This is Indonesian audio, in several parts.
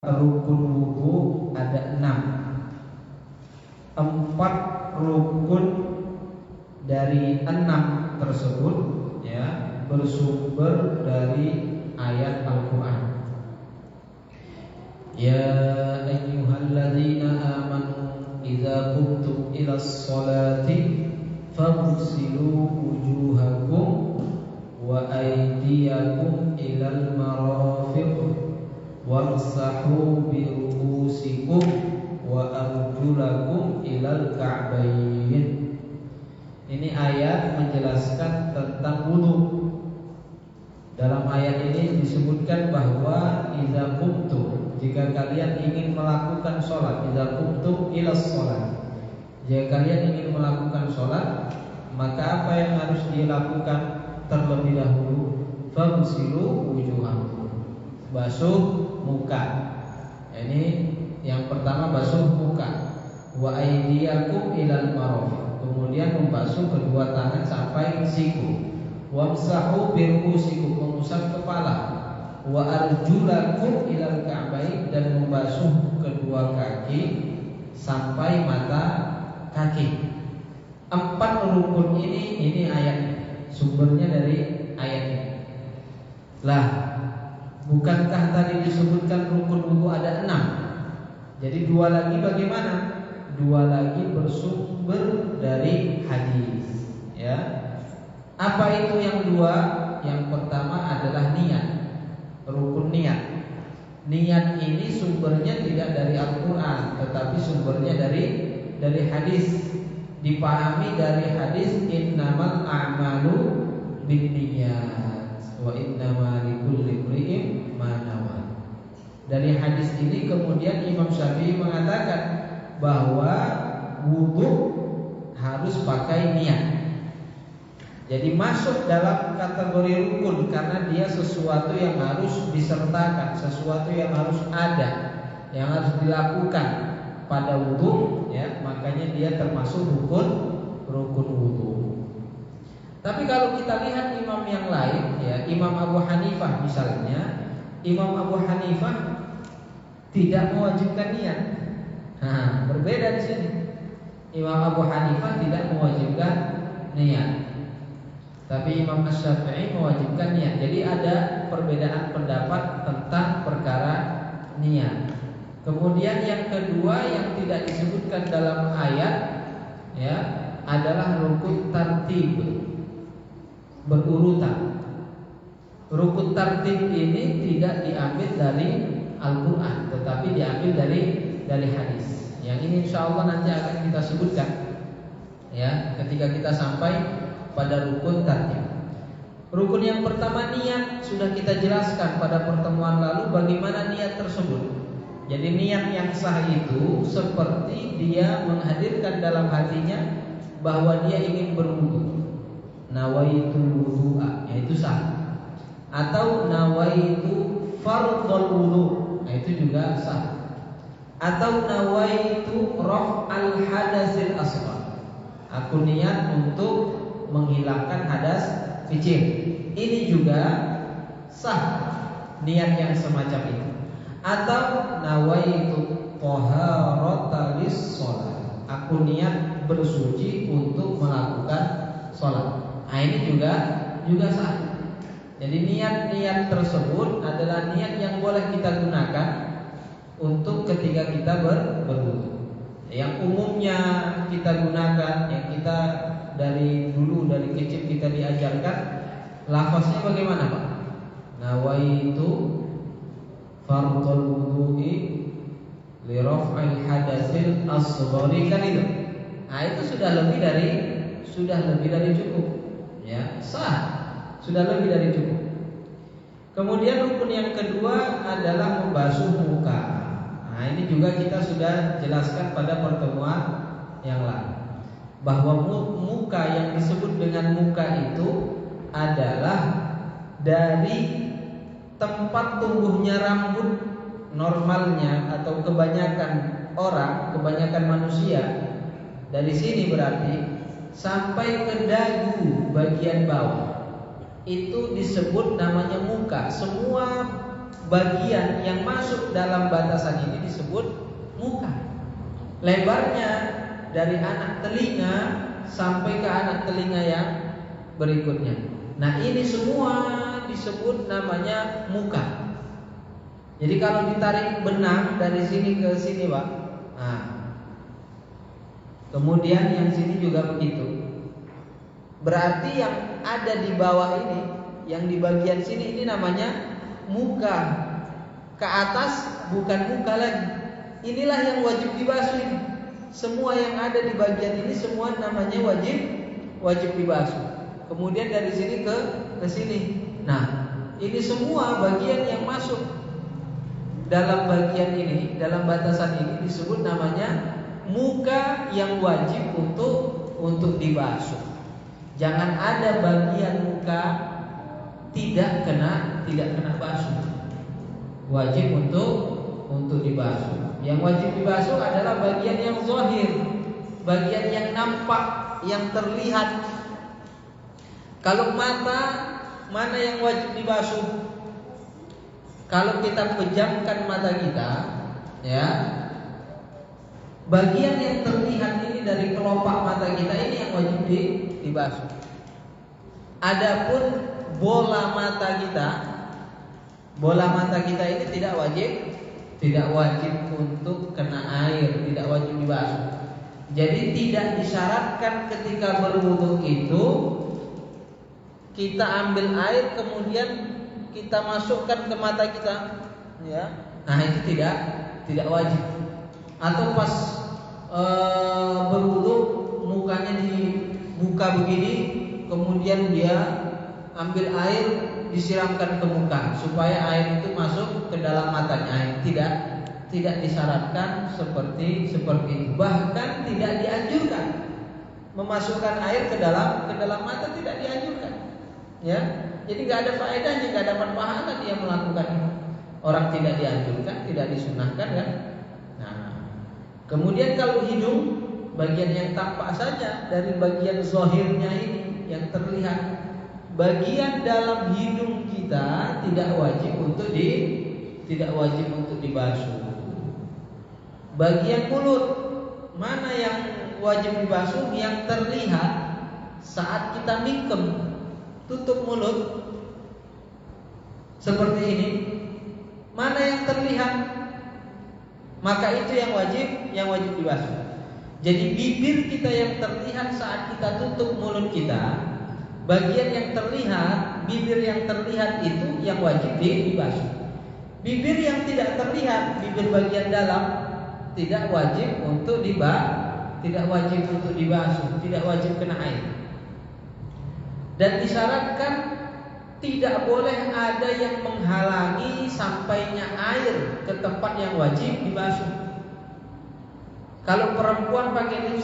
Rukun wudu ada 6. 4 rukun dari 6 tersebut ya bersumber dari ayat Al-Quran. Ya ayyuhalladzina amanu idza qumtum ilas sholati faghsilu wujuhakum wa aydiyakum ilal marafiq wamsahu bi ru'usikum wa arjulakum ilal ka'bayn. Ini ayat menjelaskan tentang wudu. Dalam ayat ini disebutkan bahwa idza qumtum, jika kalian ingin melakukan sholat, idza qumtum ilas sholat, jika kalian ingin melakukan sholat, maka apa yang harus dilakukan terlebih dahulu? Faghsilu wujuhakum, basuh muka. Ini yang pertama, basuh muka. Wa aydiyakum ilal marafiq, kemudian membasuh kedua tangan sampai siku. Wamsahu biru'usikum, mengusap kepala. Wa arjulakum ilal ka'bayn, dan membasuh kedua kaki sampai mata kaki. 4 rukun ini ayatnya, sumbernya dari ayat ini. Lah, bukankah tadi disebutkan rukun wudu ada 6? Jadi 2 lagi bagaimana? 2 lagi bersumber dari hadis. Ya, apa itu yang 2? Yang pertama adalah niat, rukun niat. Niat ini sumbernya tidak dari Al-Quran, tetapi sumbernya dari hadis. Dipahami dari hadis innamal a'malu binniyat wa innama likulli imri'in ma nawa. Dari hadis ini kemudian Imam Syafi'i mengatakan bahwa wudu harus pakai niat. Jadi masuk dalam kategori rukun karena dia sesuatu yang harus disertakan, sesuatu yang harus ada, yang harus dilakukan pada wudu, ya, makanya dia termasuk rukun wudu. Tapi kalau kita lihat imam yang lain, ya, Imam Abu Hanifah misalnya, Imam Abu Hanifah tidak mewajibkan niat. Nah, berbeda di sini. Imam Abu Hanifah tidak mewajibkan niat, tapi Imam Asy-Syafi'i mewajibkan niat. Jadi ada perbedaan pendapat tentang perkara niat. Kemudian yang kedua yang tidak disebutkan dalam ayat, ya, adalah rukun tartib, berurutan. Rukun tartib ini tidak diambil dari Al-Quran, tetapi diambil dari hadis. Yang ini insya Allah nanti akan kita sebutkan, ya, ketika kita sampai pada rukun tartib. Rukun yang pertama niat, sudah kita jelaskan pada pertemuan lalu bagaimana niat tersebut. Jadi niat yang sah itu seperti dia menghadirkan dalam hatinya bahwa dia ingin berwudu. Nawaitul wudu'a, yaitu sah. Atau nawaitu fardhul wudu, itu juga sah. Atau nawaitu raf'al hadasil asghar, aku niat untuk menghilangkan hadas kecil. Ini juga sah, niat yang semacam itu. Atau nawaitu taharata lis-shalah, aku niat bersuci untuk melakukan sholat. Nah, ini juga sah. Jadi niat-niat tersebut adalah niat yang boleh kita gunakan untuk ketika kita berwudu. Yang umumnya kita gunakan, yang kita dari dulu dari kecil kita diajarkan, lafaznya bagaimana, Pak? Nawaitu fardhul wudu'i li raf'il hadatsil asghari, kan itu. Nah, itu sudah lebih dari cukup, ya, sah, sudah lebih dari cukup. Kemudian rukun yang kedua adalah membasuh muka. Nah, ini juga kita sudah jelaskan pada pertemuan yang lalu, bahwa muka yang disebut dengan muka itu adalah dari tempat tumbuhnya rambut normalnya atau kebanyakan orang, kebanyakan manusia. Dari sini berarti sampai ke dagu bagian bawah, itu disebut namanya muka. Semua bagian yang masuk dalam batasan ini disebut muka. Lebarnya dari anak telinga sampai ke anak telinga yang berikutnya. Nah, ini semua disebut namanya muka. Jadi kalau ditarik benang dari sini ke sini, Pak. Nah, kemudian yang sini juga begitu. Berarti yang ada di bawah ini, yang di bagian sini ini namanya muka. Ke atas bukan muka lagi. Inilah yang wajib dibasuh ini. Semua yang ada di bagian ini semua namanya wajib dibasuh. Kemudian dari sini ke sini. Nah, ini semua bagian yang masuk dalam bagian ini, dalam batasan ini disebut namanya muka yang wajib untuk dibasuh. Jangan ada bagian muka tidak kena basuh. Wajib untuk dibasuh. Yang wajib dibasuh adalah bagian yang zahir, bagian yang nampak, yang terlihat. Kalau mata, mana yang wajib dibasuh? Kalau kita pejamkan mata kita, ya, bagian yang terlihat ini dari kelopak mata kita ini yang wajib dibasuh. Adapun bola mata kita ini tidak wajib untuk kena air, tidak wajib dibasuh. Jadi tidak disyaratkan ketika berwudu itu kita ambil air kemudian kita masukkan ke mata kita, ya. Nah, itu tidak wajib. Atau pas berwudu mukanya dibuka begini, kemudian dia ambil air disiramkan ke muka supaya air itu masuk ke dalam matanya. Tidak disyaratkan seperti itu. Bahkan tidak dianjurkan memasukkan air ke dalam mata, tidak dianjurkan. Ya. Jadi nggak ada faedahnya, nggak dapat pahala dia melakukan itu. Orang tidak dianjurkan, tidak disunahkan, kan? Nah, kemudian kalau hidung, bagian yang tampak saja dari bagian zahirnya ini yang terlihat, bagian dalam hidung kita tidak wajib untuk dibasuh. Bagian mulut, mana yang wajib dibasuh? Yang terlihat saat kita mingkem. Tutup mulut seperti ini, mana yang terlihat, maka itu yang wajib dibasuh. Jadi bibir kita yang terlihat saat kita tutup mulut kita, bagian yang terlihat, bibir yang terlihat itu yang wajib dibasuh. Bibir yang tidak terlihat, bibir bagian dalam, tidak wajib untuk dibasuh, tidak wajib kena air. Dan disyaratkan tidak boleh ada yang menghalangi sampainya air ke tempat yang wajib dibasuh. Kalau perempuan pakai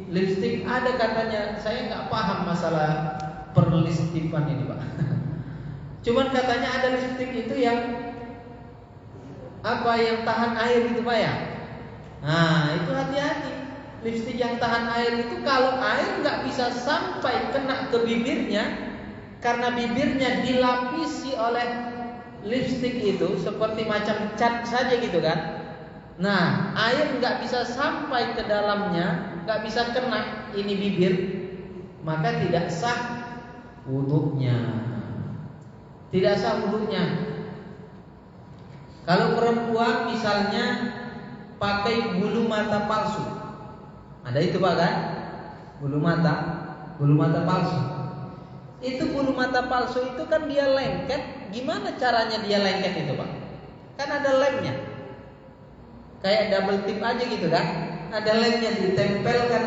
lipstik ada katanya, saya nggak paham masalah perlistikan ini, Pak. Cuman katanya ada lipstik itu yang yang tahan air gitu, Pak, ya. Nah, itu hati-hati. Lipstik yang tahan air itu kalau air nggak bisa sampai kena ke bibirnya, karena bibirnya dilapisi oleh lipstik itu seperti macam cat saja gitu kan. Nah, air nggak bisa sampai ke dalamnya, nggak bisa kena ini bibir, maka tidak sah wudunya. Tidak sah wudunya. Kalau perempuan misalnya pakai bulu mata palsu. Ada itu, Pak, kan? Bulu mata palsu. Itu bulu mata palsu itu kan dia lengket. Gimana caranya dia lengket itu, Pak? Kan ada lemnya. Kayak double tip aja gitu kan? Ada lemnya ditempelkan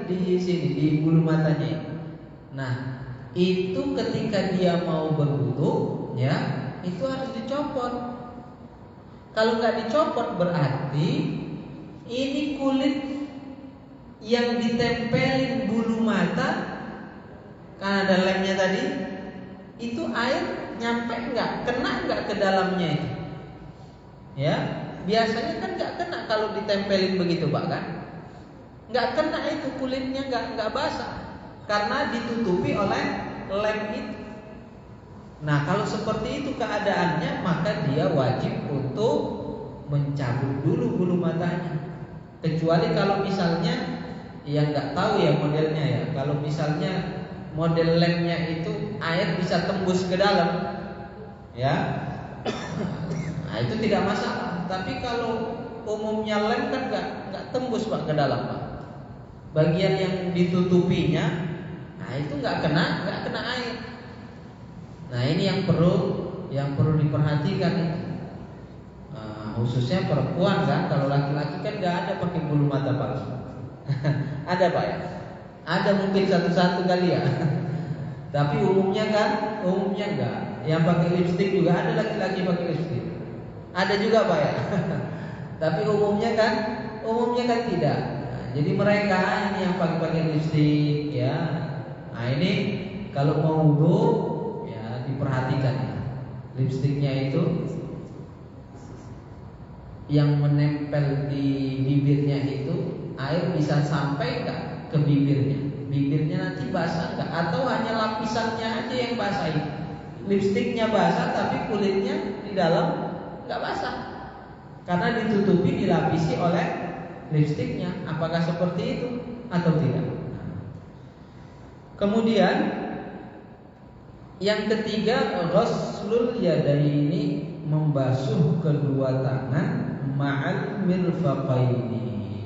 di sini di bulu matanya. Nah, itu ketika dia mau berwudu, ya, itu harus dicopot. Kalau nggak dicopot berarti ini kulit yang ditempelin bulu mata, kan ada lemnya tadi, itu air nyampe nggak, kena nggak ke dalamnya itu? Ya, biasanya kan nggak kena kalau ditempelin begitu, Pak, kan? Nggak kena itu, kulitnya nggak basah karena ditutupi oleh lem itu. Nah, kalau seperti itu keadaannya, maka dia wajib untuk mencabut dulu bulu matanya. Kecuali kalau misalnya yang nggak tahu ya modelnya ya. Kalau misalnya model lemnya itu air bisa tembus ke dalam, ya, nah itu tidak masalah. Tapi kalau umumnya lem kan nggak tembus Pak ke dalam Pak. Bagian yang ditutupinya, nah itu nggak kena air. Nah ini yang perlu diperhatikan itu. Khususnya perempuan kan, kalau laki-laki kan nggak ada pakai bulu mata palsu. Ada Pak ya? Ada mungkin satu-satu kali ya. Tapi umumnya enggak. Yang pakai lipstik juga ada laki-laki pakai lipstik. Ada juga Pak ya. Tapi umumnya kan tidak. Nah, jadi mereka ini yang pakai lipstik ya. Nah ini kalau mau wudu ya diperhatikan ya. Lipstiknya itu yang menempel di bibirnya itu air bisa sampai enggak ke bibirnya? Bibirnya nanti basah enggak? Atau hanya lapisannya aja yang basah? Lipstiknya basah tapi kulitnya di dalam enggak basah karena ditutupi, dilapisi oleh lipstiknya. Apakah seperti itu atau tidak? Kemudian yang ketiga, ghuslul yadaini, membasuh kedua tangan ma'al mirfaqaini,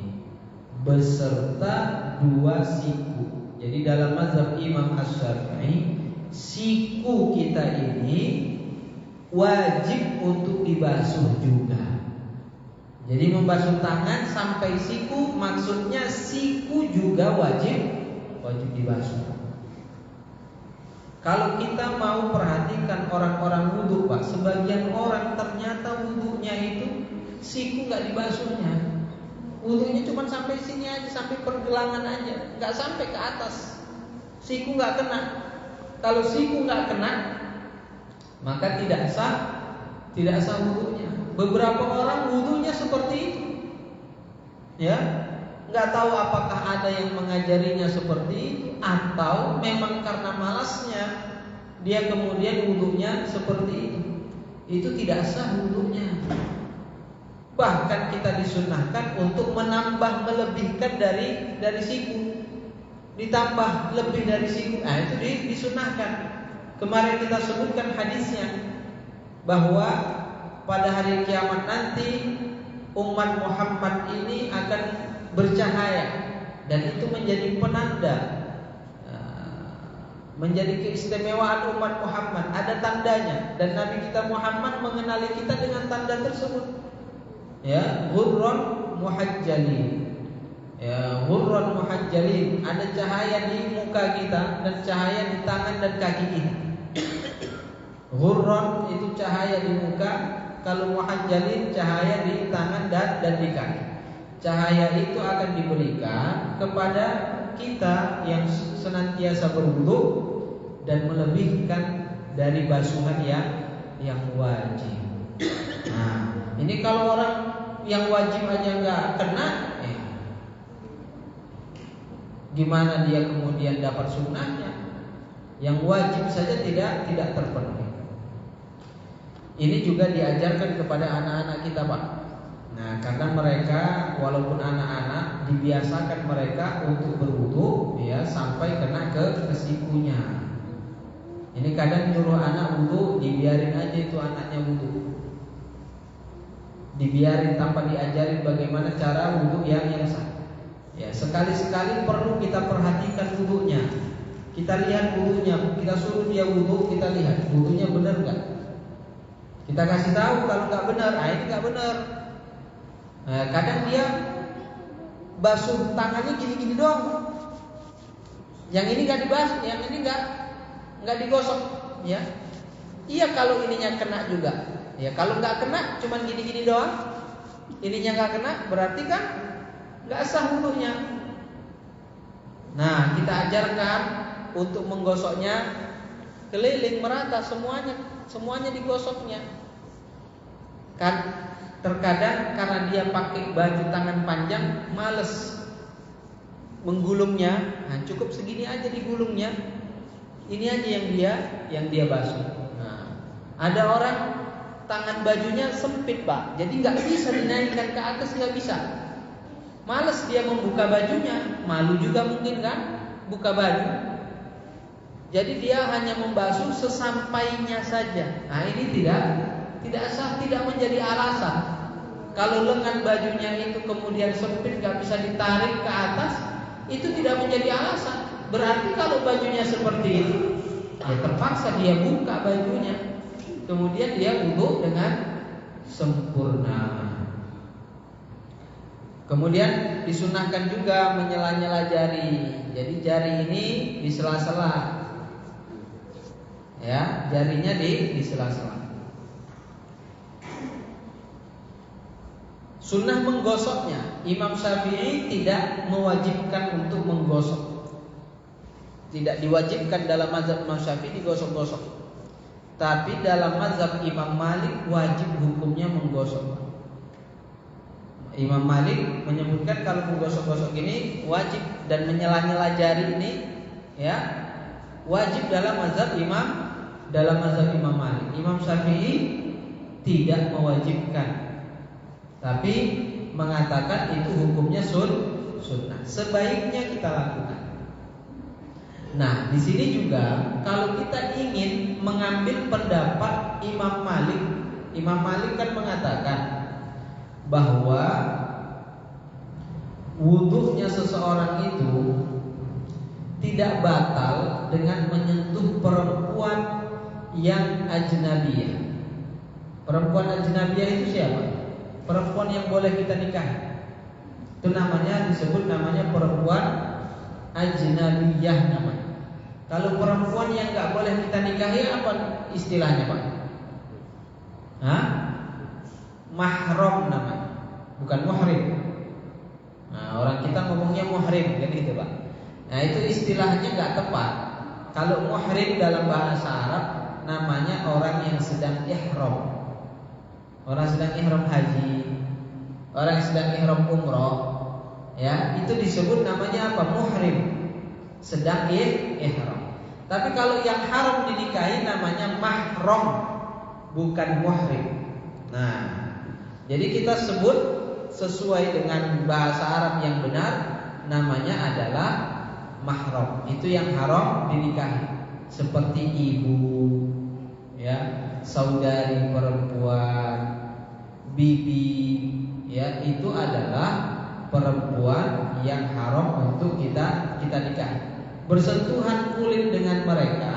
beserta dua siku. Jadi dalam mazhab Imam Asy-Syafi'i, siku kita ini wajib untuk dibasuh juga. Jadi membasuh tangan sampai siku, maksudnya siku juga wajib dibasuh. Kalau kita mau perhatikan orang-orang wudu Pak, sebagian orang ternyata wudunya itu siku nggak dibasuhnya. Wudunya cuma sampai sini aja, sampai pergelangan aja, nggak sampai ke atas. Siku nggak kena. Kalau siku nggak kena, maka tidak sah wudunya. Beberapa orang wudunya seperti itu, ya, nggak tahu apakah ada yang mengajarinya seperti itu atau memang karena malasnya dia kemudian wudunya seperti itu. Itu tidak sah wudunya. Bahkan kita disunnahkan untuk menambah, melebihkan dari siku, ditambah lebih dari siku. Nah itu disunnahkan. Kemarin kita sebutkan hadisnya bahwa pada hari kiamat nanti umat Muhammad ini akan bercahaya dan itu menjadi penanda, menjadi keistimewaan umat Muhammad. Ada tandanya dan Nabi kita Muhammad mengenali kita dengan tanda tersebut. Ya, ghurran muhajjalin. Ya, ghurran muhajjalin, ada cahaya di muka kita dan cahaya di tangan dan kaki kita. Ghurran itu cahaya di muka, kalau muhajjalin cahaya di tangan dan di kaki. Cahaya itu akan diberikan kepada kita yang senantiasa berwudu dan melebihkan dari basuhan yang wajib. Nah, ini kalau orang yang wajib aja nggak kena, gimana dia kemudian dapat sunnahnya? Yang wajib saja tidak terpenuhi. Ini juga diajarkan kepada anak-anak kita Pak. Nah, karena mereka walaupun anak-anak dibiasakan mereka untuk berwudu ya sampai kena ke sikunya. Ini kadang nyuruh anak wudu, dibiarin aja itu anaknya wudu. Dibiarin tanpa diajarin bagaimana cara wudu yang sah. Ya, sekali-sekali perlu kita perhatikan wudunya. Kita lihat wudunya, kita suruh dia wudu, kita lihat wudunya benar enggak. Kita kasih tahu kalau enggak benar, ini enggak benar. Nah, kadang dia basuh tangannya gini-gini doang. Yang ini enggak dibasuh, yang ini enggak digosok, ya. Iya kalau ininya kena juga. Ya kalau nggak kena, cuman gini-gini doang, ininya nggak kena, berarti kan nggak sah wudunya. Nah kita ajarkan untuk menggosoknya keliling merata semuanya digosoknya. Kan terkadang karena dia pakai baju tangan panjang, males menggulungnya, nah, cukup segini aja digulungnya, ini aja yang dia basuh. Ada orang tangan bajunya sempit Pak, jadi nggak bisa dinaikkan ke atas, nggak bisa. Males dia membuka bajunya, malu juga mungkin kan, buka baju. Jadi dia hanya membasuh sesampainya saja. Nah ini tidak sah, tidak menjadi alasan. Kalau lengan bajunya itu kemudian sempit, nggak bisa ditarik ke atas, itu tidak menjadi alasan. Berarti kalau bajunya seperti itu, ya terpaksa dia buka bajunya. Kemudian dia wudu dengan sempurna. Kemudian disunahkan juga menyela-nyela jari. Jadi jari ini di sela-sela. Ya, jarinya di sela-sela. Sunnah menggosoknya. Imam Syafi'i tidak mewajibkan untuk menggosok. Tidak diwajibkan dalam mazhab Imam Syafi'i digosok-gosok. Tapi dalam mazhab Imam Malik wajib hukumnya menggosok. Imam Malik menyebutkan kalau menggosok-gosok ini wajib, dan menyela-nyela jari ini ya wajib dalam mazhab Imam Malik. Imam Syafi'i tidak mewajibkan, tapi mengatakan itu hukumnya sunnah. Sebaiknya kita lakukan. Nah, di sini juga kalau kita ingin mengambil pendapat Imam Malik kan mengatakan bahwa wudunya seseorang itu tidak batal dengan menyentuh perempuan yang ajnabiyah. Perempuan ajnabiyah itu siapa? Perempuan yang boleh kita nikahi. Itu disebut namanya perempuan ajnabiyah namanya. Kalau perempuan yang nggak boleh kita nikahi apa istilahnya Pak? Mahram namanya, bukan muhrim. Nah, orang kita ngomongnya muhrim kan gitu Pak. Nah itu istilahnya nggak tepat. Kalau muhrim dalam bahasa Arab namanya orang yang sedang ihram. Orang sedang ihram haji, orang yang sedang ihram umroh, ya itu disebut namanya apa? Muhrim, sedang ihram. Tapi kalau yang haram dinikahi namanya mahram, bukan muhrim. Nah, jadi kita sebut sesuai dengan bahasa Arab yang benar, namanya adalah mahram. Itu yang haram dinikahi, seperti ibu, ya, saudari perempuan, bibi, ya, itu adalah perempuan yang haram untuk kita nikahi. Bersentuhan kulit dengan mereka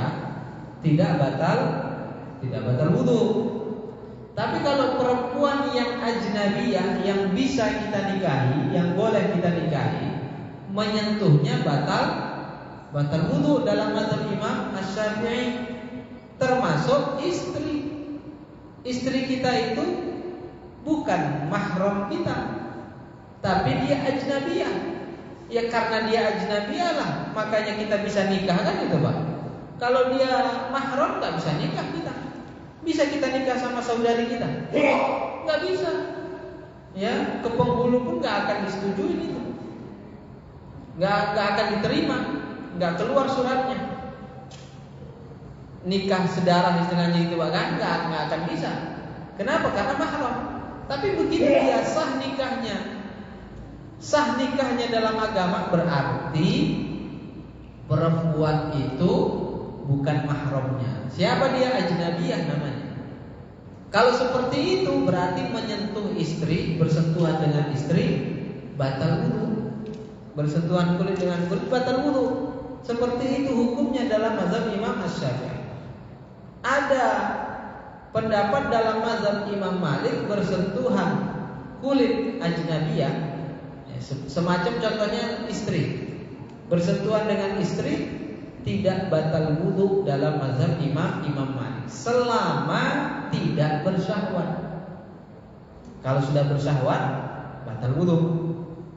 tidak batal wudu. Tapi kalau perempuan yang ajnabiyah yang bisa kita nikahi, yang boleh kita nikahi, menyentuhnya batal wudu dalam mazhab Imam Asy-Syafi'i, termasuk istri. Istri kita itu bukan mahram kita, tapi dia ajnabiyah. Ya karena dia ajnabiyah lah, makanya kita bisa nikah kan itu Pak. Kalau dia mahram nggak bisa nikah kita. Bisa kita nikah sama saudari kita? Nggak bisa. Ya, ke penghulu pun nggak akan disetujui itu. Nggak akan diterima, nggak keluar suratnya. Nikah sedarah istilahnya itu Pak kan nggak akan bisa. Kenapa? Karena mahram. Tapi begitu dia sah nikahnya dalam agama, berarti perempuan itu bukan mahramnya. Siapa dia? Ajnabiyah namanya. Kalau seperti itu berarti menyentuh istri, bersentuhan dengan istri batal wudu. Bersentuhan kulit dengan kulit batal wudu. Seperti itu hukumnya dalam mazhab Imam Asy-Syafi'i. Ada pendapat dalam mazhab Imam Malik bersentuhan kulit ajnabiyah, semacam contohnya istri, bersentuhan dengan istri tidak batal wudu dalam mazhab Imam Malik selama tidak bersyahwat. Kalau sudah bersyahwat batal wudu.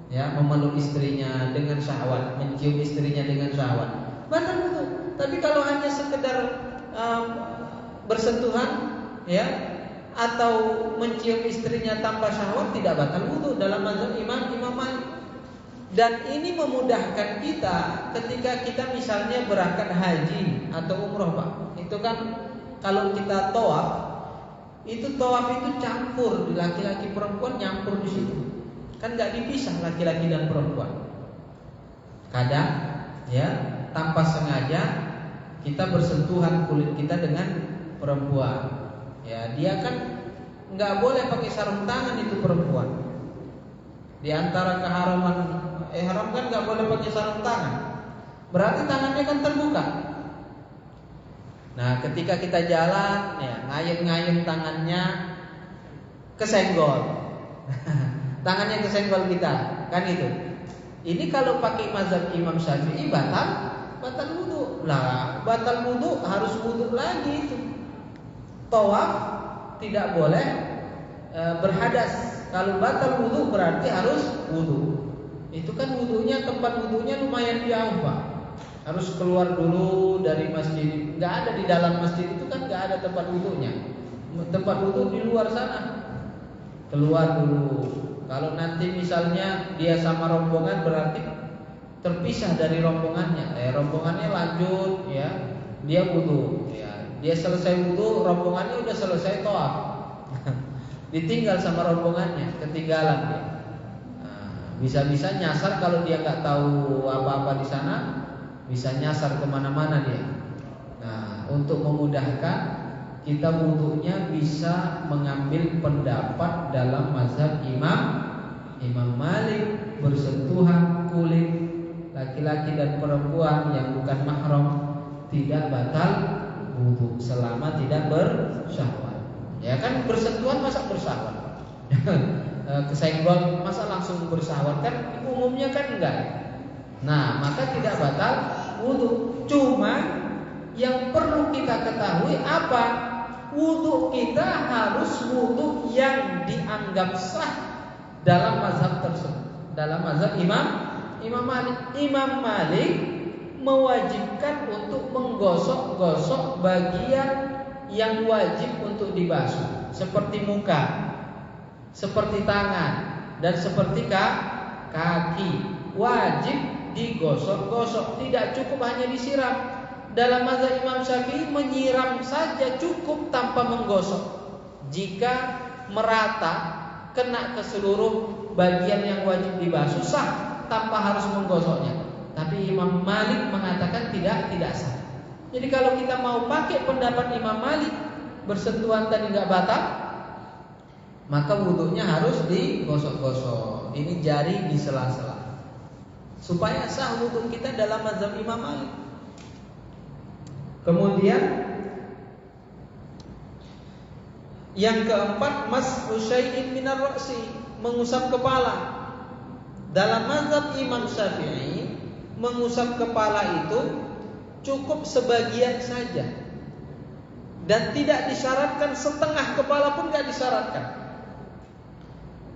Ya, memeluk istrinya dengan syahwat, mencium istrinya dengan syahwat, batal wudu. Tapi kalau hanya sekedar bersentuhan, ya, atau mencium istrinya tanpa syahwat, tidak batal wudu dalam mazhab Imam Malik. Dan ini memudahkan kita ketika kita misalnya berangkat haji atau umroh Pak. Itu kan kalau kita tawaf, itu campur, laki-laki perempuan nyampur di situ. Kan nggak dipisah laki-laki dan perempuan. Kadang ya tanpa sengaja kita bersentuhan kulit kita dengan perempuan. Ya dia kan nggak boleh pakai sarung tangan itu perempuan. Di antara keharaman ihram kan nggak boleh pakai sarung tangan. Berarti tangannya kan terbuka. Nah, ketika kita jalan, ya ngayun-ngayun tangannya kesenggol. Tangannya kesenggol kita, kan itu. Ini kalau pakai mazhab Imam Syafi'i batal wudu. Lah, batal wudu harus wudu lagi itu. Tawaf tidak boleh berhadas. Kalau batal wudu berarti harus wudu. Itu kan wudunya, tempat wudunya lumayan jauh, Pak. Harus keluar dulu dari masjid. Nggak ada di dalam masjid itu kan nggak ada tempat wudunya. Tempat wudu di luar sana. Keluar dulu. Kalau nanti misalnya dia sama rombongan berarti terpisah dari rombongannya. Rombongannya lanjut ya. Dia wudu ya. Dia selesai wudu, rombongannya udah selesai tawaf. Ditinggal sama rombongannya, ketinggalan dia. Bisa-bisa nyasar kalau dia nggak tahu apa-apa di sana, bisa nyasar kemana-mana dia. Nah, untuk memudahkan kita wudunya bisa mengambil pendapat dalam mazhab Imam Malik, bersentuhan kulit laki-laki dan perempuan yang bukan mahram tidak batal wudu selama tidak bersyahwat. Ya kan bersentuhan masa bersyahwat? Kesenggol masa langsung bersyahwat kan umumnya kan enggak. Nah, maka tidak batal wudu. Cuma yang perlu kita ketahui apa? Wudu kita harus wudu yang dianggap sah dalam mazhab tersebut. Dalam mazhab Imam Malik. Imam Malik mewajibkan untuk menggosok-gosok bagian yang wajib untuk dibasuh, seperti muka, seperti tangan, dan seperti kaki. Wajib digosok-gosok, tidak cukup hanya disiram. Dalam mazhab Imam Syafi'i menyiram saja cukup tanpa menggosok. Jika merata kena ke seluruh bagian yang wajib dibasuh sah tanpa harus menggosoknya. Tapi Imam Malik mengatakan tidak sah. Jadi kalau kita mau pakai pendapat Imam Malik, bersentuhan tadi nggak batal, maka wudunya harus digosok-gosok. Ini jari di sela-sela supaya sah wudu kita dalam mazhab Imam Malik. Kemudian yang keempat, mas'u syai'in minar ra'si, mengusap kepala. Dalam mazhab Imam Syafi'i, mengusap kepala itu cukup sebagian saja, dan tidak disyaratkan setengah kepala pun tidak disyaratkan.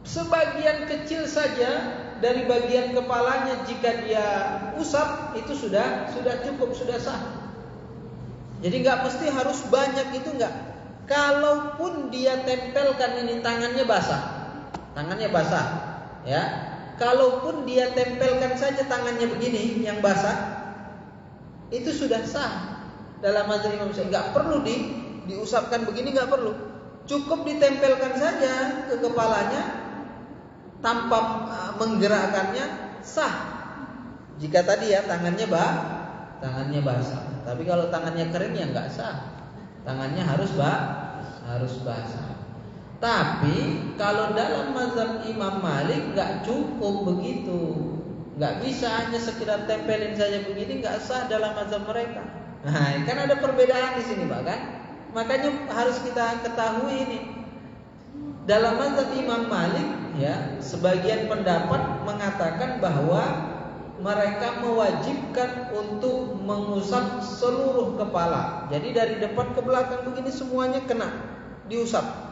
Sebagian kecil saja dari bagian kepalanya jika dia usap itu sudah cukup, sudah sah. Jadi nggak mesti harus banyak, itu nggak. Kalaupun dia tempelkan ini tangannya basah, ya. Kalaupun dia tempelkan saja tangannya begini yang basah, itu sudah sah dalam mazhab Imam Syafi'i. Nggak perlu diusapkan begini, nggak perlu. Cukup ditempelkan saja ke kepalanya tanpa menggerakkannya, sah. Jika tadi ya tangannya basah. Tapi kalau tangannya kering ya nggak sah. Tangannya harus basah. Tapi kalau dalam mazhab Imam Malik nggak cukup begitu. Nggak bisa hanya sekedar tempelin saja begini, nggak sah dalam mazhab mereka. Nah, kan ada perbedaan di sini, Pak, kan? Makanya harus kita ketahui ini. Dalam mazhab Imam Malik, ya, sebagian pendapat mengatakan bahwa mereka mewajibkan untuk mengusap seluruh kepala. Jadi dari depan ke belakang begini semuanya kena diusap.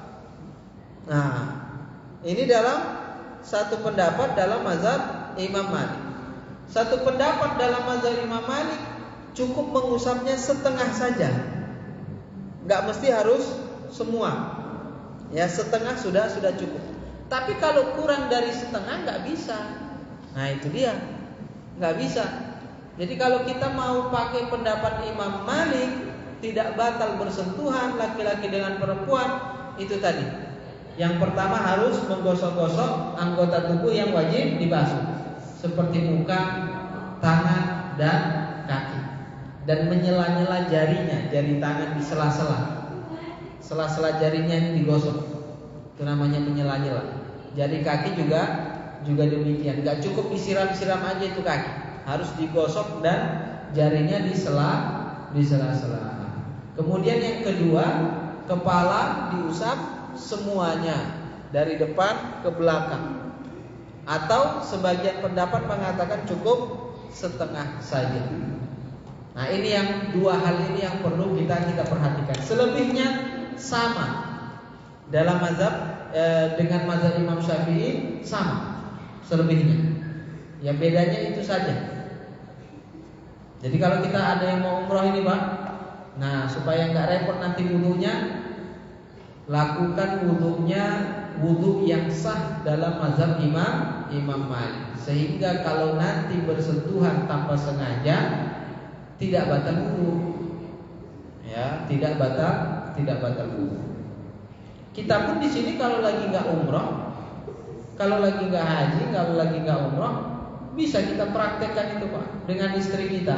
Nah, ini dalam satu pendapat dalam mazhab Imam Malik. Satu pendapat dalam mazhab Imam Malik cukup mengusapnya setengah saja. Enggak mesti harus semua. Ya, setengah sudah cukup. Tapi kalau kurang dari setengah enggak bisa. Nah, itu dia. Enggak bisa. Jadi kalau kita mau pakai pendapat Imam Malik, tidak batal bersentuhan laki-laki dengan perempuan itu tadi. Yang pertama harus menggosok-gosok anggota tubuh yang wajib dibasuh, seperti muka, tangan, dan kaki. Dan menyela-nyela jarinya, jari tangan di sela-sela jarinya digosok. Itu namanya menyela-nyela. Jari kaki juga demikian. Gak cukup disiram-siram aja itu kaki, harus digosok dan jarinya di sela-sela. Kemudian yang kedua, kepala diusap semuanya dari depan ke belakang. Atau sebagian pendapat mengatakan cukup setengah saja. Nah, ini yang dua hal ini yang perlu kita perhatikan. Selebihnya sama dalam mazhab dengan mazhab Imam Syafi'i sama selebihnya. Yang bedanya itu saja. Jadi kalau kita ada yang mau umroh ini Pak, nah supaya nggak repot nanti wudunya, lakukan wudu yang sah dalam mazhab Imam Malik, sehingga kalau nanti bersentuhan tanpa sengaja tidak batal wudu. Ya, tidak batal wudu. Kita pun di sini kalau lagi nggak umroh, kalau lagi nggak haji, kalau lagi nggak umroh, bisa kita praktekkan itu Pak dengan istri kita.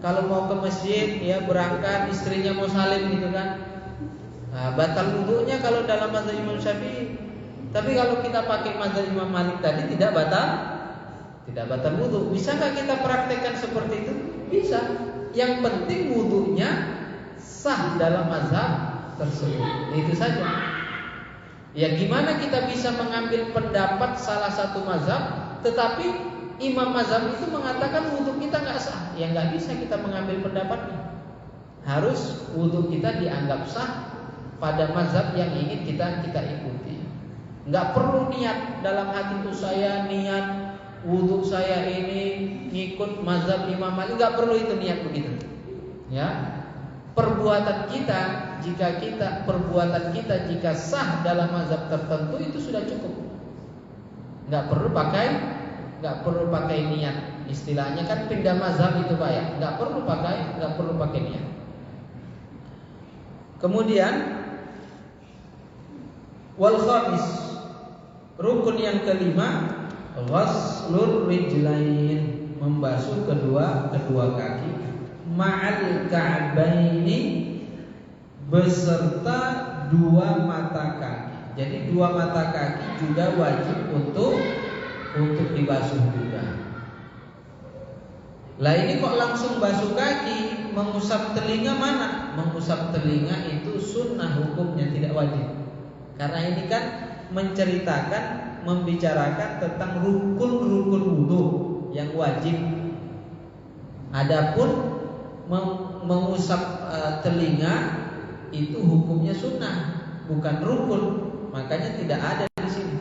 Kalau mau ke masjid, ya berangkat, istrinya mau salim gitu kan. Nah, batal wudunya kalau dalam mazhab Imam Syafi'i. Tapi kalau kita pakai mazhab Imam Malik tadi tidak batal wudu. Bisa nggak kita praktekkan seperti itu? Bisa. Yang penting wudunya sah dalam mazhab tersebut. Itu saja. Ya gimana kita bisa mengambil pendapat salah satu mazhab, tetapi imam mazhab itu mengatakan wudu kita nggak sah? Ya nggak bisa kita mengambil pendapatnya. Harus wudu kita dianggap sah pada mazhab yang ingin kita ikuti. Nggak perlu niat dalam hati itu saya niat wudu saya ini ngikut mazhab Imam Malik, nggak perlu itu niat begitu. Ya, perbuatan kita jika sah dalam mazhab tertentu itu sudah cukup. Nggak perlu pakai niat. Istilahnya kan pindah mazhab itu Pak ya. Nggak perlu pakai niat. Kemudian wal khamis, rukun yang kelima, ghaslur rijlain, membasuh kedua kaki, ma'al ka'baini, beserta dua mata kaki. Jadi dua mata kaki juga wajib untuk dibasuh juga. Lah ini kok langsung basuh kaki, mengusap telinga mana? Mengusap telinga itu sunnah hukumnya, tidak wajib. Karena ini kan membicarakan tentang rukun-rukun wudu yang wajib. Adapun mengusap telinga itu hukumnya sunnah, bukan rukun. Makanya tidak ada di sini.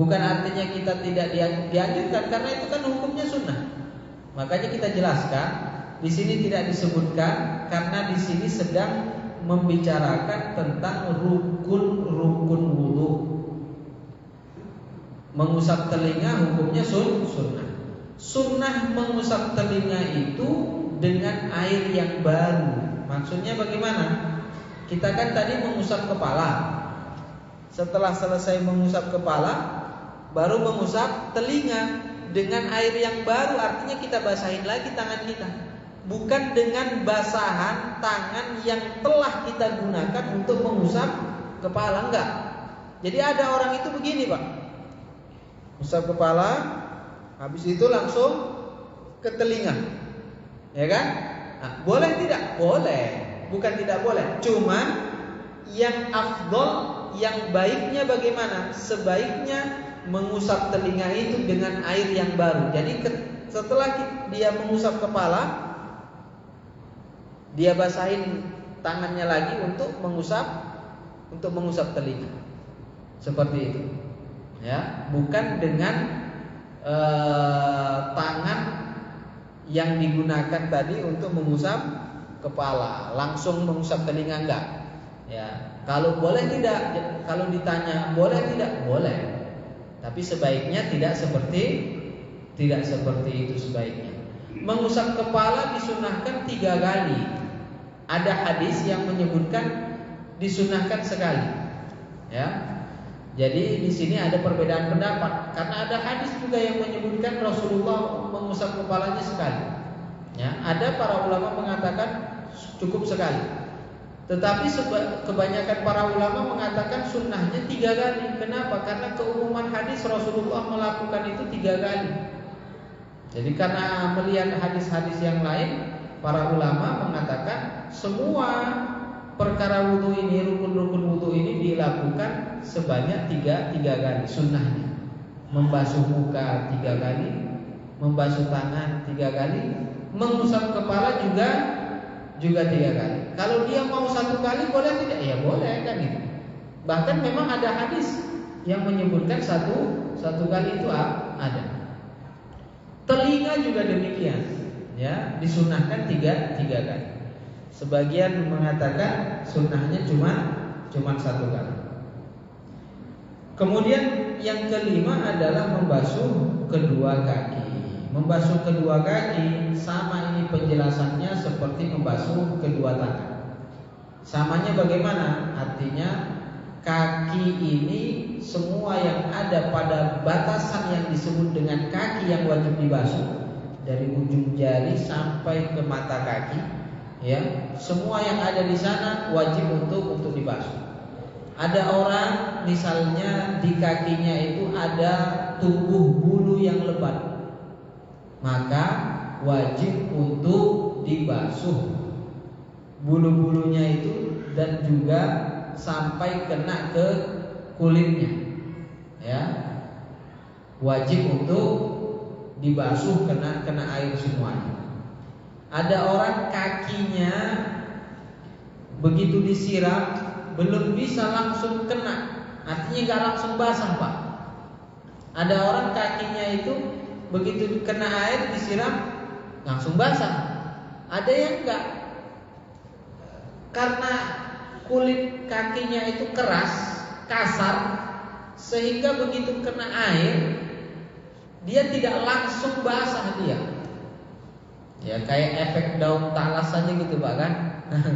Bukan artinya kita tidak dianjurkan, karena itu kan hukumnya sunnah. Makanya kita jelaskan di sini tidak disebutkan karena di sini sedang membicarakan tentang rukun wudu. Mengusap telinga hukumnya sunnah. Sunnah mengusap telinga itu dengan air yang baru. Maksudnya bagaimana? Kita kan tadi mengusap kepala. Setelah selesai mengusap kepala, baru mengusap telinga dengan air yang baru. Artinya kita basahin lagi tangan kita, bukan dengan basahan tangan yang telah kita gunakan untuk mengusap kepala. Enggak. Jadi ada orang itu begini Pak, usap kepala, habis itu langsung ke telinga, ya kan? Nah, boleh tidak? Boleh, bukan tidak boleh. Cuman yang afdol, yang baiknya bagaimana? Sebaiknya mengusap telinga itu dengan air yang baru. Jadi setelah dia mengusap kepala, dia basahin tangannya lagi untuk mengusap telinga. Seperti itu. Ya, bukan dengan tangan yang digunakan tadi untuk mengusap kepala, langsung mengusap telinga, enggak. Ya, kalau boleh tidak? Kalau ditanya boleh tidak? Boleh. Tapi sebaiknya tidak seperti itu sebaiknya. Mengusap kepala disunahkan 3 kali. Ada hadis yang menyebutkan disunahkan sekali. Ya. Jadi di sini ada perbedaan pendapat karena ada hadis juga yang menyebutkan Rasulullah mengusap kepalanya sekali. Ya, ada para ulama mengatakan cukup sekali. Tetapi kebanyakan para ulama mengatakan sunnahnya 3 kali. Kenapa? Karena keumuman hadis Rasulullah melakukan itu 3 kali. Jadi karena melihat hadis-hadis yang lain, para ulama mengatakan semua perkara wudu ini, rukun-rukun wudu ini dilakukan sebanyak 3 kali sunnahnya. Membasuh muka 3 kali, membasuh tangan 3 kali, mengusap kepala juga 3 kali. Kalau dia mau 1 kali boleh tidak? Ya boleh kan gitu. Bahkan memang ada hadis yang menyebutkan satu kali itu ada. Telinga juga demikian, ya disunahkan 3 kali. Sebagian mengatakan sunnahnya cuma 1 kali. Kemudian yang kelima adalah membasuh kedua kaki. Membasuh kedua kaki sama ini penjelasannya seperti membasuh kedua tangan. Samanya bagaimana? Artinya kaki ini semua yang ada pada batasan yang disebut dengan kaki yang wajib dibasuh, dari ujung jari sampai ke mata kaki, ya, semua yang ada di sana wajib untuk dibasuh. Ada orang misalnya di kakinya itu ada tumbuh bulu yang lebat, maka wajib untuk dibasuh bulu-bulunya itu dan juga sampai kena ke kulitnya, ya, wajib untuk dibasuh kena air semuanya. Ada orang kakinya begitu disiram belum bisa langsung kena, artinya nggak langsung basah Pak. Ada orang kakinya itu begitu kena air disiram langsung basah. Ada yang enggak, karena kulit kakinya itu keras, kasar, sehingga begitu kena air dia tidak langsung basah dia. Ya kayak efek daun talas saja gitu Pak kan,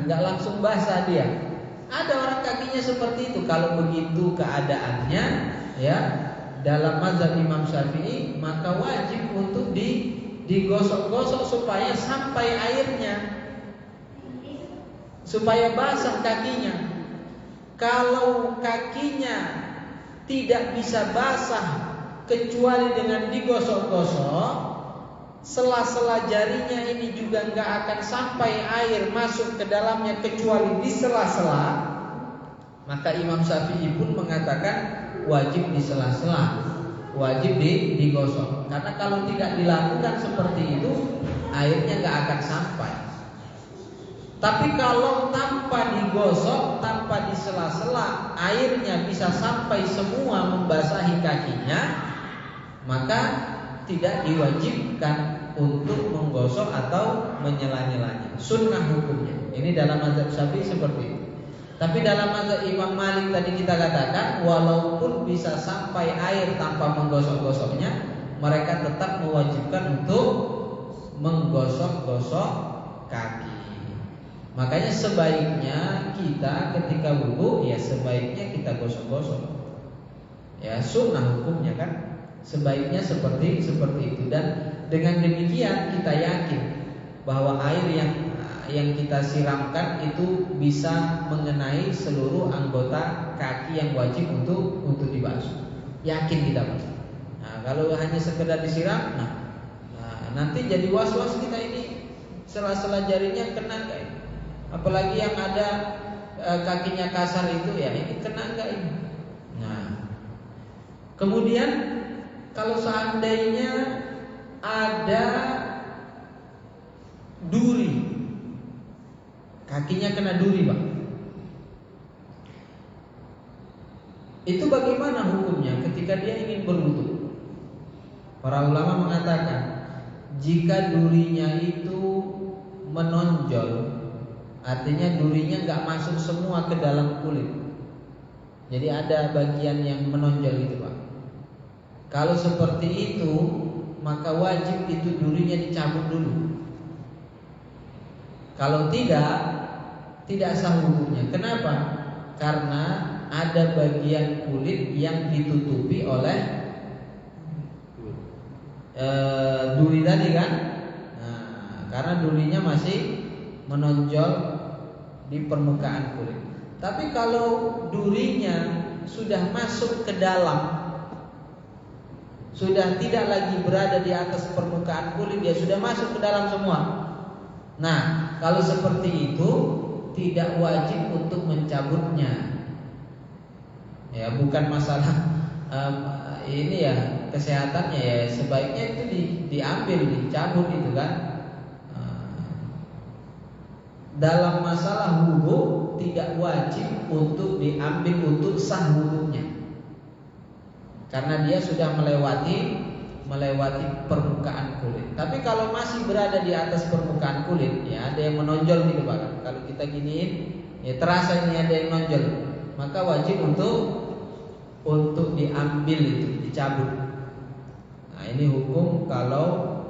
nggak langsung basah dia. Ada orang kakinya seperti itu. Kalau begitu keadaannya, ya dalam mazhab Imam Syafi'i, maka wajib untuk digosok-gosok supaya sampai airnya, supaya basah kakinya. Kalau kakinya tidak bisa basah kecuali dengan digosok-gosok, sela-sela jarinya ini juga nggak akan sampai air masuk ke dalamnya kecuali di sela-sela, maka Imam Syafi'i pun mengatakan wajib di sela-sela, wajib digosok. Karena kalau tidak dilakukan seperti itu, airnya nggak akan sampai. Tapi kalau tanpa digosok, tanpa di sela-sela, airnya bisa sampai semua membasahi kakinya, maka tidak diwajibkan untuk menggosok atau menyela-nyelanya. Sunnah hukumnya. Ini dalam mazhab Syafi'i seperti itu. Tapi dalam mazhab Imam Malik tadi kita katakan, walaupun bisa sampai air tanpa menggosok-gosoknya, mereka tetap mewajibkan untuk menggosok-gosok kaki. Makanya sebaiknya kita ketika wudu, ya sebaiknya kita gosok-gosok. Ya sunnah hukumnya kan. Sebaiknya seperti itu, dan dengan demikian kita yakin bahwa air yang kita siramkan itu bisa mengenai seluruh anggota kaki yang wajib untuk dibasuh. Yakin kita. Nah, kalau hanya sekedar disiram, nanti jadi was-was kita ini sela-sela jarinya kena enggak ini? Apalagi yang ada kakinya kasar itu, ya ini kena enggak ini? Nah, kemudian kalau seandainya ada duri, kakinya kena duri Pak, itu bagaimana hukumnya ketika dia ingin berwudu? Para ulama mengatakan jika durinya itu menonjol, artinya durinya nggak masuk semua ke dalam kulit, jadi ada bagian yang menonjol itu Pak. Kalau seperti itu, maka wajib itu durinya dicabut dulu. Kalau tidak, tidak sah wudunya. Kenapa? Karena ada bagian kulit yang ditutupi oleh duri tadi kan. Nah, karena durinya masih menonjol di permukaan kulit. Tapi kalau durinya sudah masuk ke dalam, sudah tidak lagi berada di atas permukaan kulit, dia sudah masuk ke dalam semua. Nah, kalau seperti itu tidak wajib untuk mencabutnya. Ya, bukan masalah ini ya kesehatannya ya, sebaiknya itu diambil, dicabut itu kan. Dalam masalah wudu tidak wajib untuk diambil untuk sah wudunya, karena dia sudah melewati permukaan kulit. Tapi kalau masih berada di atas permukaan kulit, ya ada yang menonjol gitu Pak. Kalau kita giniin, ya terasa ini ada yang menonjol, maka wajib untuk diambil itu, dicabut. Nah, ini hukum kalau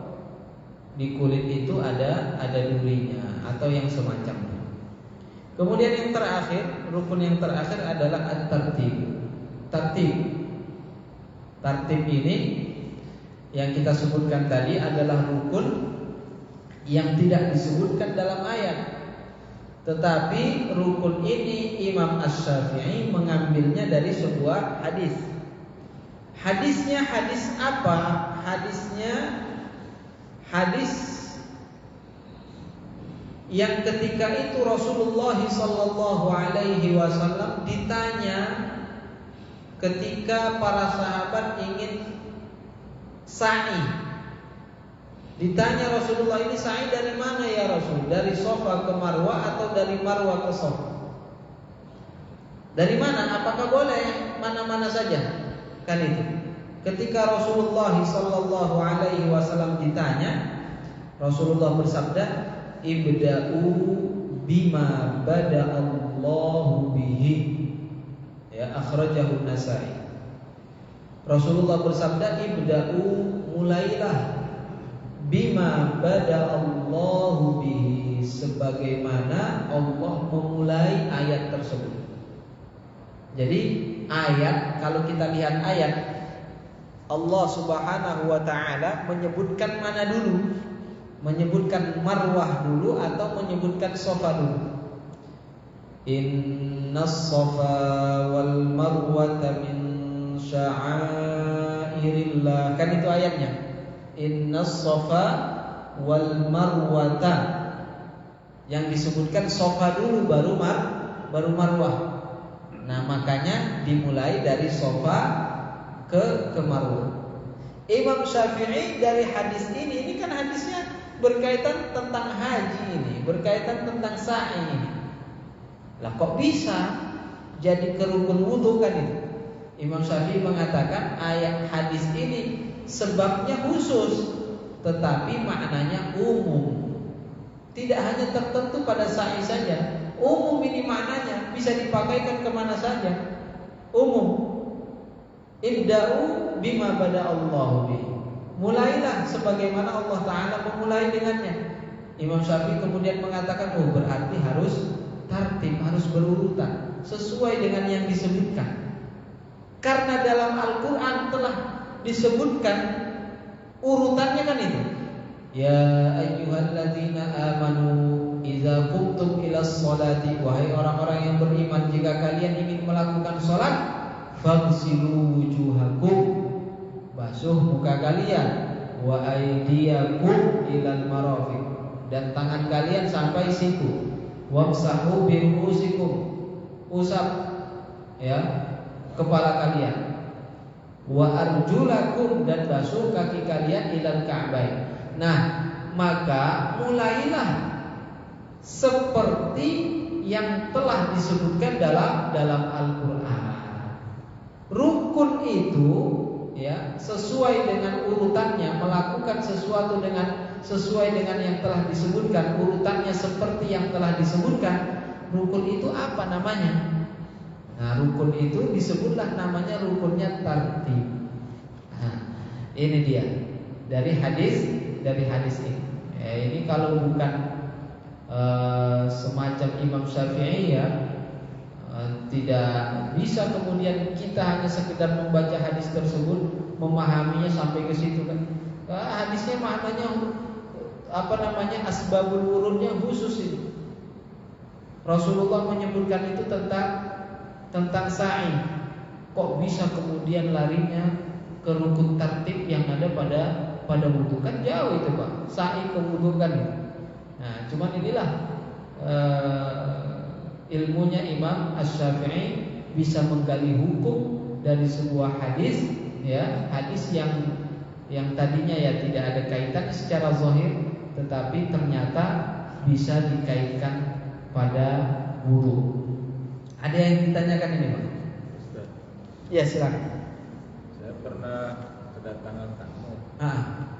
di kulit itu ada durinya atau yang semacamnya. Kemudian yang terakhir, rukun yang terakhir adalah at-tartib. Tartib ini yang kita sebutkan tadi adalah rukun yang tidak disebutkan dalam ayat. Tetapi rukun ini Imam Asy-Syafi'i mengambilnya dari sebuah hadis. Hadisnya hadis apa? Hadisnya hadis yang ketika itu Rasulullah sallallahu alaihi wasallam ditanya ketika para sahabat ingin sa'i. Ditanya Rasulullah, ini sa'i dari mana ya Rasul? Dari Safa ke Marwah atau dari Marwah ke Safa? Dari mana? Apakah boleh mana-mana saja? Kan itu. Ketika Rasulullah sallallahu alaihi wasallam ditanya, Rasulullah bersabda, "Ibda'u bima bada'allahu bihi." Ya, akhrajahu Nasa'i. Rasulullah bersabda, "Ibda'u, mulailah bima bada'allahu bihi, sebagaimana Allah memulai ayat tersebut." Jadi ayat, kalau kita lihat ayat, Allah Subhanahu wa ta'ala menyebutkan mana dulu? Menyebutkan Marwah dulu atau menyebutkan Safa dulu? Innas Safa wal Marwata min sya'airillah. Kan itu ayatnya. Innas Safa wal Marwata. Yang disebutkan Safa dulu baru Marwah. Nah, makanya dimulai dari Safa ke Marwah. Imam Syafi'i dari hadis ini kan hadisnya berkaitan tentang haji ini, berkaitan tentang sa'i ini. Lah kok bisa jadi ke rukun wudu kan itu? Imam Syafi'i mengatakan ayat hadis ini sebabnya khusus, tetapi maknanya umum. Tidak hanya tertentu pada sa'i saja. Umum ini maknanya bisa dipakaikan kemana saja. Umum. Ibda'u bima bada'allahu bihi. Mulailah sebagaimana Allah Ta'ala memulai dengannya. Imam Syafi'i kemudian mengatakan, oh berarti harus tartib, harus berurutan sesuai dengan yang disebutkan. Karena dalam Al-Quran telah disebutkan urutannya kan itu. Ya ayyuhalladzina amanu idza qumtum ilas sholati, wahai orang-orang yang beriman, jika kalian ingin melakukan sholat, faghsilu wujuhakum, basuh muka kalian, wa aydiyakum ilal marafiq, dan tangan kalian sampai siku, wamsahu bi ru'usikum, usap ya kepala kalian, wa arjulakum, dan basuh kaki kalian ilal ka'bain. Nah, maka mulailah seperti yang telah disebutkan dalam Al-Qur'an. Rukun itu ya sesuai dengan urutannya, melakukan sesuatu sesuai dengan yang telah disebutkan, urutannya seperti yang telah disebutkan. Rukun itu apa namanya? Nah, rukun itu disebutlah namanya rukunnya tartib. Nah, ini dia dari hadis ini. Ini kalau bukan semacam Imam Syafi'i ya, tidak bisa kemudian kita hanya sekedar membaca hadis tersebut, memahaminya sampai ke situ kan. Hadisnya maknanya asbabul wurudnya khusus ini. Rasulullah menyebutkan itu tentang sa'i. Kok bisa kemudian larinya ke rukun tartib yang ada pada wudu? Kan jauh itu Pak, sa'i ke wudu kan. Nah, cuman inilah ilmunya Imam Asy-Syafi'i, bisa menggali hukum dari sebuah hadis, ya, hadis yang tadinya ya tidak ada kaitan secara zahir, tetapi ternyata bisa dikaitkan pada wudu. Ada yang ditanyakan ini Pak? Ustaz. Ya silakan. Saya pernah kedatangan tamu.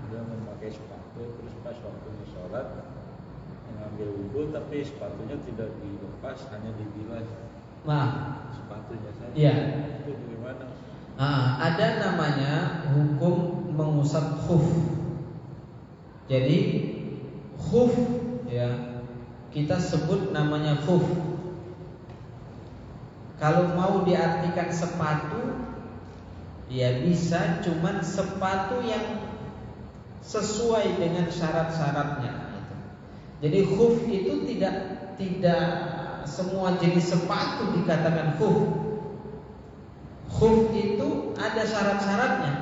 Dia memakai sepatu, terus pas waktunya sholat mengambil wudu, tapi sepatunya tidak dilepas, hanya dibilas. Sepatunya saja. Iya. Itu bagaimana? Ada namanya hukum mengusap khuf. Jadi khuf ya, kita sebut namanya khuf. Kalau mau diartikan sepatu, ya bisa, cuman sepatu yang sesuai dengan syarat-syaratnya. Jadi khuf itu tidak semua jenis sepatu dikatakan khuf. Khuf itu ada syarat-syaratnya.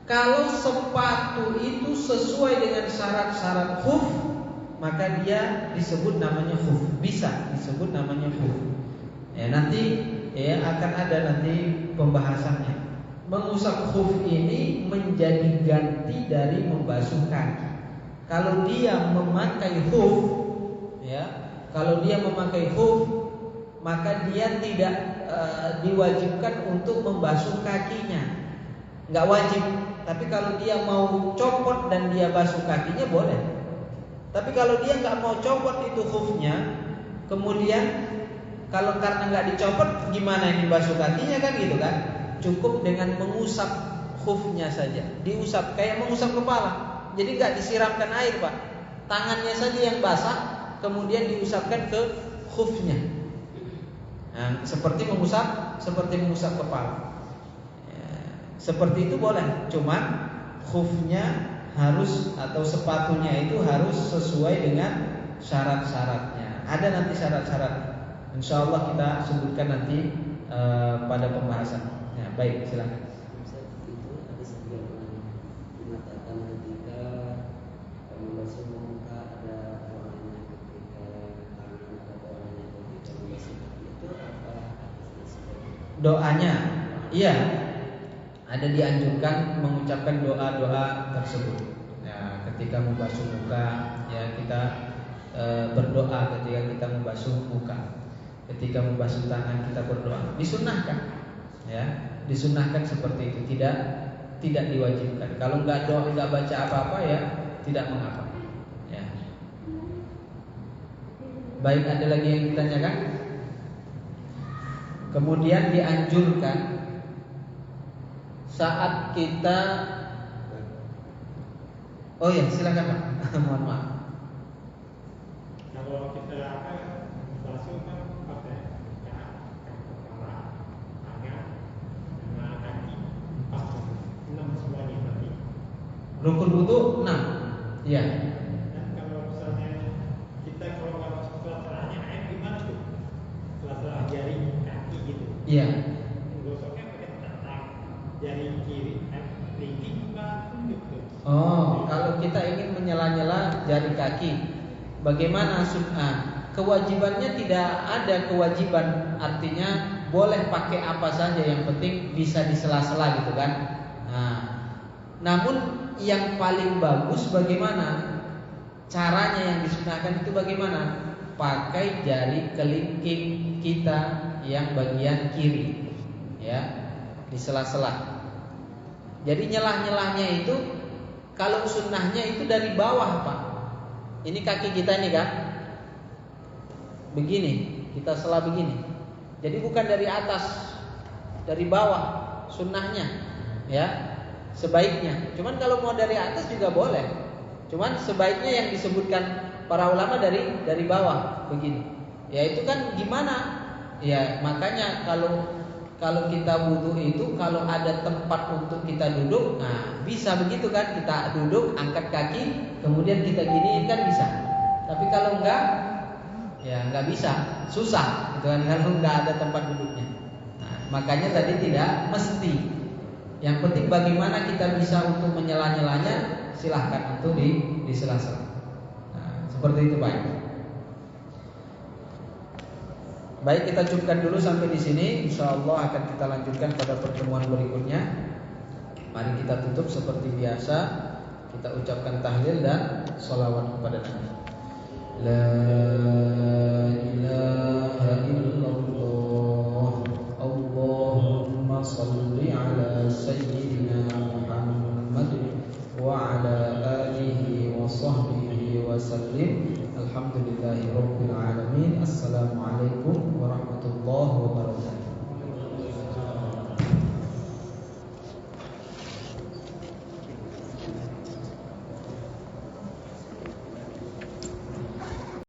Kalau sepatu itu sesuai dengan syarat-syarat khuf, maka dia disebut namanya khuf. Bisa disebut namanya khuf. Ya, nanti ya akan ada nanti pembahasannya. Mengusap khuf ini menjadi ganti dari membasuh kaki. Kalau dia memakai khuf, ya, kalau dia memakai khuf, maka dia tidak diwajibkan untuk membasuh kakinya. Enggak wajib. Tapi kalau dia mau copot dan dia basuh kakinya boleh. Tapi kalau dia enggak mau copot itu khufnya, kemudian kalau karena nggak dicopot, gimana ini basuh kakinya kan gitu kan? Cukup dengan mengusap khufnya saja, diusap kayak mengusap kepala. Jadi nggak disiramkan air Pak, tangannya saja yang basah, kemudian diusapkan ke khufnya. Nah, seperti mengusap kepala. Ya, seperti itu boleh, cuman khufnya harus atau sepatunya itu harus sesuai dengan syarat-syaratnya. Ada nanti syarat-syaratnya. Insya Allah kita sebutkan nanti pada pembahasan. Ya, baik, silakan. Itu ada sebagian mengatakan ketika membasuh muka ada orangnya, ketika tangan ada orangnya, ketika membasuh kaki itu apa doanya? Iya, ada dianjurkan mengucapkan doa-doa tersebut. Ya, ketika membasuh muka, ya kita berdoa ketika kita membasuh muka. Ketika membasuh tangan kita berdoa, disunnahkan, ya, disunnahkan seperti itu, tidak diwajibkan. Kalau nggak doa, nggak baca apa-apa ya tidak mengapa. Ya. Baik, ada lagi yang ditanyakan? Kemudian dianjurkan saat kita, oh ya silakan Pak, mohon maaf. Kalau kita basuh kan pakai kepala, tangan, sama kaki, 6 semuanya berarti. Rukun wudu 6. Iya. Dan kalau misalnya kita kalau sela-selanya air gimana tuh? Sela-sela jari kaki gitu. Iya. Gosoknya pakai tangan, jari kiri, kelingking bukan tunjuk tuh. Oh, kalau kita ingin menyela-nyela jari kaki, bagaimana sunnah? Kewajibannya tidak ada kewajiban, artinya boleh pakai apa saja, yang penting bisa di sela-sela gitu kan. Nah, namun yang paling bagus bagaimana? Caranya yang disunahkan itu bagaimana? Pakai jari kelingking kita yang bagian kiri, ya, di sela-sela. Jadi nyelah-nyelahnya itu kalau sunnahnya itu dari bawah Pak. Ini kaki kita nih kan, begini, kita sela begini. Jadi bukan dari atas, dari bawah sunnahnya, ya, sebaiknya. Cuman kalau mau dari atas juga boleh. Cuman sebaiknya yang disebutkan para ulama dari bawah begini. Ya itu kan gimana? Ya makanya kalau kita wudu itu kalau ada tempat untuk kita duduk, nah bisa begitu kan, kita duduk, angkat kaki, kemudian kita giniin kan bisa. Tapi kalau enggak, ya enggak bisa, susah gitu kan kalau enggak ada tempat duduknya. Nah, makanya tadi tidak mesti. Yang penting bagaimana kita bisa untuk menyela-nyelanya, silahkan untuk di sela-sela. Nah, seperti itu Pak. Baik, kita cukupkan dulu sampai di sini. InsyaAllah akan kita lanjutkan pada pertemuan berikutnya. Mari kita tutup seperti biasa. Kita ucapkan tahlil dan sholawat kepada Nabi. La ilaha illallah. Allahumma salli ala sayyidina Muhammad wa ala alihi wa sahbihi wa sallim. Alhamdulillahi rabbil alamin. Assalamualaikum warahmatullahi wabarakatuh.